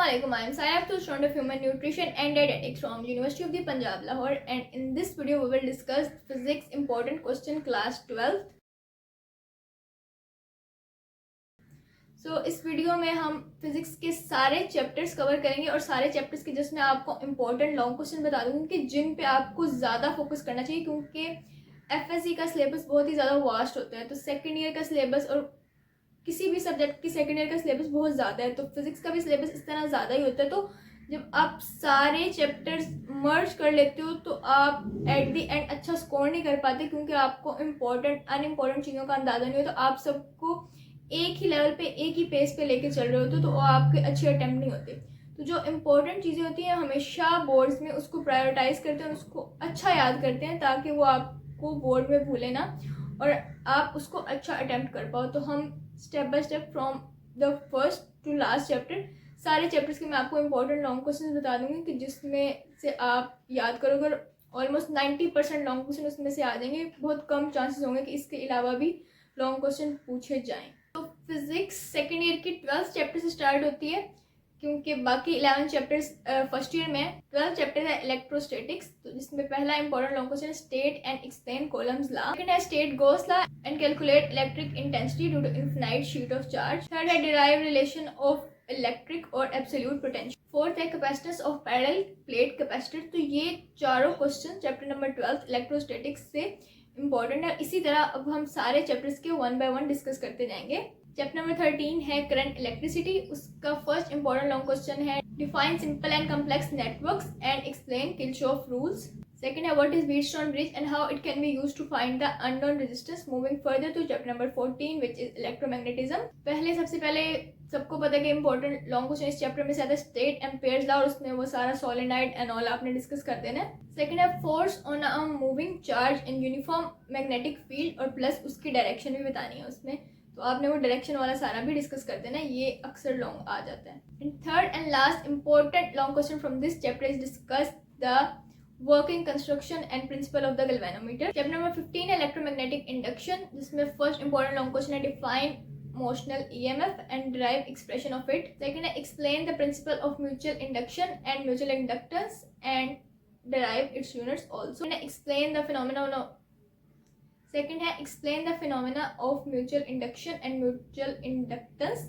Assalamualaikum. I am Saif, the student of Human Nutrition and Dietetics from University of the Punjab, Lahore, and in this video we will discuss physics important question class 12th. इस video में हम physics के सारे chapters cover करेंगे और सारे चैप्टर्स के जिसमें आपको इम्पोर्टेंट लॉन्ग क्वेश्चन बता दूंगी कि जिन पे आपको ज़्यादा फोकस करना चाहिए, क्योंकि एफएससी का सिलेबस बहुत ही ज़्यादा वास्ट होता है। तो सेकेंड ईयर का सिलेबस और किसी भी सब्जेक्ट की सेकेंड ईयर का सिलेबस बहुत ज़्यादा है, तो फिजिक्स का भी सिलेबस इस तरह ज़्यादा ही होता है। तो जब आप सारे चैप्टर्स मर्ज कर लेते हो तो आप एट दी एंड अच्छा स्कोर नहीं कर पाते, क्योंकि आपको इम्पोर्टेंट अनइम्पोर्टेंट चीज़ों का अंदाज़ा नहीं हो। तो आप सबको एक ही लेवल पे एक ही पेस पे लेके चल रहे होते, तो आपके अच्छे अटैम्प्ट नहीं होते। तो जो इम्पोर्टेंट चीज़ें होती हैं हमेशा बोर्ड्स में उसको प्रायोरिटाइज करते हैं और उसको अच्छा याद करते हैं, ताकि वो आपको बोर्ड में भूले ना और आप उसको अच्छा अटैम्प्ट कर पाओ। तो हम step by step from the first to last chapter सारे चैप्टर्स के मैं आपको इम्पोर्टेंट लॉन्ग क्वेश्चन बता दूंगी कि जिसमें से आप याद करोगे ऑलमोस्ट 90% लॉन्ग क्वेश्चन उसमें से आ जाएंगे। बहुत कम चांसेस होंगे कि इसके अलावा भी लॉन्ग क्वेश्चन पूछे जाएं। तो फिजिक्स सेकेंड ईयर की 12th चैप्टर से स्टार्ट होती है, क्योंकि बाकी 11 चैप्टर्स फर्स्ट ईयर में। 12th चैप्टर है इलेक्ट्रोस्टैटिक्स, तो जिसमें पहला इंपॉर्टेंट लॉन्ग क्वेश्चन है state and explain Coulomb's law. Second है state Gauss law and calculate electric intensity due to infinite sheet of charge. Third है डिराइव रिलेशन ऑफ इलेक्ट्रिक और absolute potential. Fourth है capacitance of parallel plate capacitor. तो ये चारों question chapter number 12 electrostatics से important है। इसी तरह अब हम सारे चैप्टर्स के 1 बाय 1 डिस्कस करते जाएंगे। चैप्टर नंबर 13 है करंट इलेक्ट्रिसिटी। उसका फर्स्ट इंपॉर्टेंट लॉन्ग क्वेश्चन है define simple and complex networks and explain Kirchhoff rules. Second है what is Wheatstone bridge and how it can be used to find the unknown resistance. Moving further to chapter number 14 which is electromagnetism. सबसे पहले सबको पता है कि important long question इस chapter में से आता है स्टेट एम्पेयर्स लॉ, और उसमें वो सारा सोलेनॉइड एंड ऑल आपने डिस्कस कर देना है। सेकंड है force on a moving charge in uniform magnetic field, और प्लस उसकी डायरेक्शन भी बतानी है उसमें, तो आपने वो डायरेक्शन वाला सारा भी डिस्कस कर देना है। ये अक्सर लॉन्ग आ जाता है। And third and last important long question from this chapter is discuss the working construction and principle of the galvanometer. Chapter number 15 है इलेक्ट्रोमैग्नेटिक इंडक्शन, जिसमें फर्स्ट इंपॉर्टेंट लॉन्ग क्वेश्चन है define motional EMF and derive expression of it. Second, explain the principle of mutual induction and mutual inductance and derive its units also. Explain the phenomena of mutual induction and mutual inductance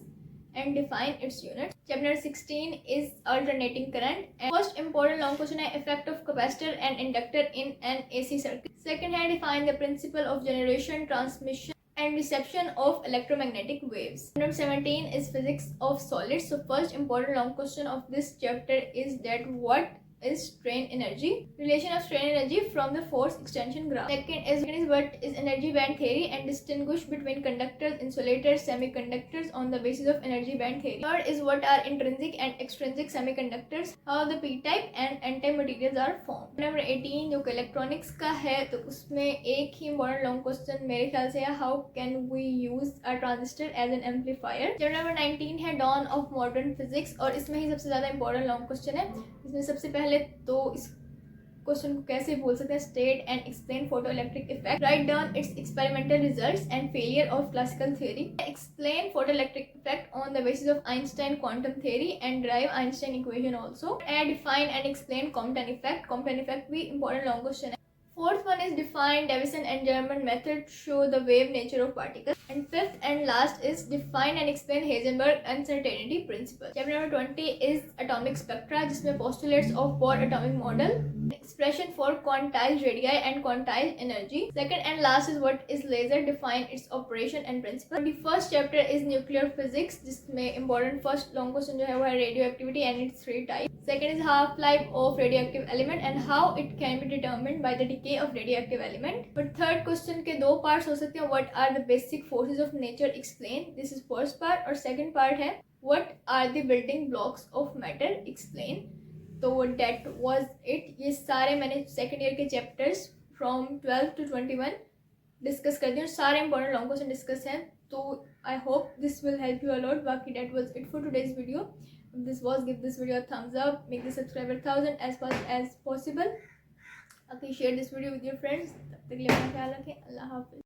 and define its units. Chapter 16 is alternating current. And first important long question है effect of capacitor and inductor in an AC circuit. Second है define the principle of generation, transmission and reception of electromagnetic waves. Number 17 is physics of solids. So first important long question of this chapter is that what is strain energy, relation of strain energy from the force extension graph. Second is what is energy band theory and distinguish between conductors, insulators, semiconductors on the basis of energy band theory. Third is what are intrinsic and extrinsic semiconductors, how the p-type and n-type materials are formed. Number 18 जो electronics का है, तो उसमें एक ही important long question मेरे ख्याल से है how can we use a transistor as an amplifier. Chapter number 19 है डॉन ऑफ मॉडर्न फिजिक्स, और इसमें ही सबसे ज्यादा इंपॉर्टेंट लॉन्ग क्वेश्चन है। इसमें सबसे पहले तो इस क्वेश्चन को कैसे बोल सकते हैं state and explain photo electric effect, write down it's experimental results and failure of classical theory, explain photo electric effect on the basis of Einstein quantum theory and drive Einstein equation also, and define and explain Compton effect. Compton effect भी important long question है। Fourth one is define Davison and German method to show the wave nature of particles. And fifth and last is define and explain Heisenberg uncertainty principle. Chapter number 20 is atomic spectra, जिसमें postulates of Bohr atomic model, expression for quantile radii and quantile energy. Second and last is what is laser, define its operation and principle. The first chapter is nuclear physics, जिसमें important first long question जो है वो है radioactivity and its three types. Second is half-life of radioactive element and how it can be determined by the decay of radioactive element. But third question के दो parts हो सकते हैं, what are the basic forces of nature explain, this is first part, और second part है what are the building blocks of matter explain. तो that was it. ये सारे मैंने सेकेंड ईयर के चैप्टर्स फ्रॉम 12 to 21 डिस्कस कर दिए और सारे इंपॉर्टेंट लॉन्ग क्वेश्चन डिस्कस हैं। तो I hope this will help you a lot. बाकी that was it for today's video. If this was, give this video a thumbs up, make the subscriber 1000 as fast as possible. Okay, share this video with your friends. तब तक के लिए अपना ख्याल रखें। अल्लाह हाफिज़।